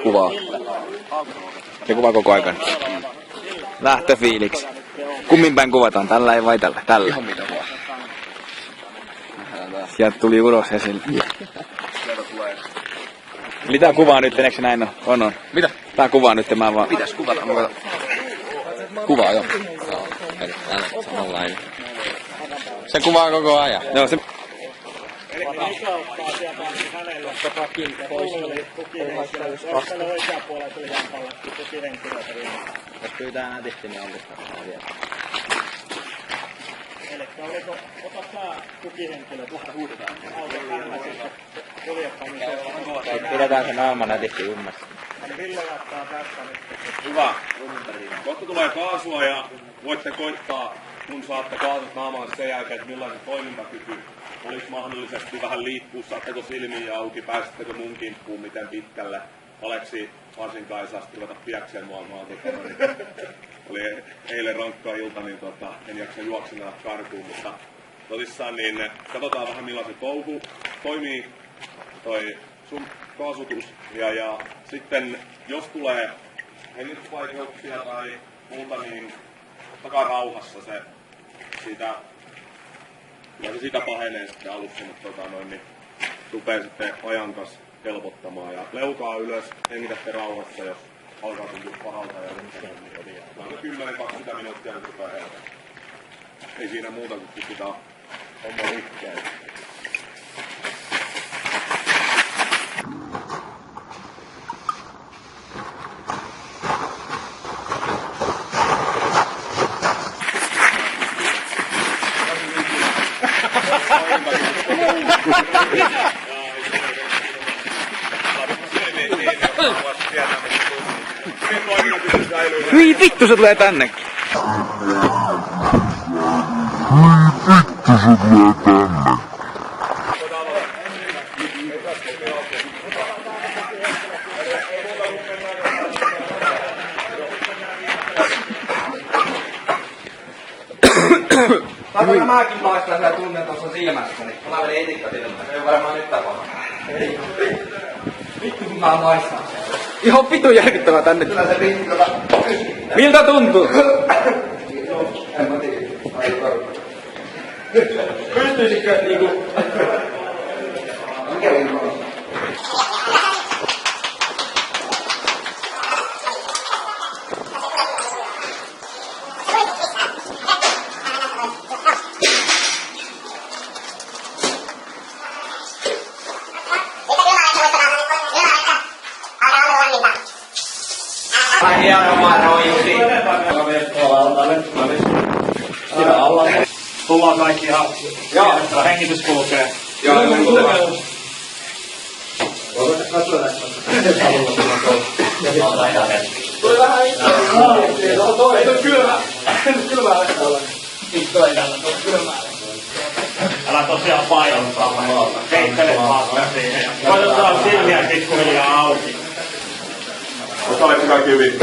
Kuvaa. Se kuvaa koko ajan. Lähtöfiiliksi. Kummin päin kuvataan? Tällä ei vai tällä? Tällä. Ihan mitä vaan. Sieltä tuli ulos esille. Eli tää kuvaa nyt, eikö näin on? On. Mitä? Tää kuvaa nyt, mä vaan... Pitäis kuvata? Kuvaa joo. Samanlainen. Se kuvaa koko ajan. Joo, se... Jos pyytää nätisti, niin onko vielä? Elikkä oliko, ota sä tukihenkilö, vähän huudetaan. Pidetään se naama nätisti ymmärssä. Ville jatkaa tästä nyt. Hyvä. Kohta tulee kaasua ja voitte koittaa, kun saatte kaasut naamaan sen jälkeen, että millainen toimintakyky olisi mahdollisesti vähän liikkuu. Saatteko silmiä auki, pääsittekö mun kimppuun, miten pitkälle. Aleksi varsinkaan ei saa ruveta piäkseen mua. Oli eilen rankkaa ilta, niin en jaksa juoksena karkuun, mutta tosissaan niin katsotaan vähän millaisen touhu toimii toi sun kaasutus ja sitten jos tulee hengitysvaikeuksia tai muuta, niin takaa rauhassa se siitä pahenee sitten alussa, mutta niin rupeaa sitten ajan kanssa helpottamaan ja leukaa ylös, hengitätte rauhassa, jos alkaa tuntua pahalta ja niin 10-20 minuuttia nyt rupeaa helpottaa. Ei siinä muuta kuin pitää homma liikkeelle. Hyi vittu, se tulee tänne. Saanko mäkin maistaa sitä tunnen tuossa silmässäni? Mä vedin etikkatilmaa, se ei varmaan nyt tapahdu. Vittu kun mä maistan. Ihan vittu järkyttävää tänne. Kyllä se vittu. Miltä tuntuu? En mä tiedä. Pystyisikö niinku... Mikä oli noin? Hieno maroiksi. Siinä alla. Tullaan kaikki ihan. Joo. Hengitys kulkee. Joo, joo. Tuli vähän itse. Ei tuu kylmää. Kylmää lähtee olla. Vittu ei tällä tuu kylmää. Älä tosiaan painottaa. Heittele vaan siihen. Koitetaan silmiä pikkuhiljaa auki. Mutta oliko kaikki hyvin?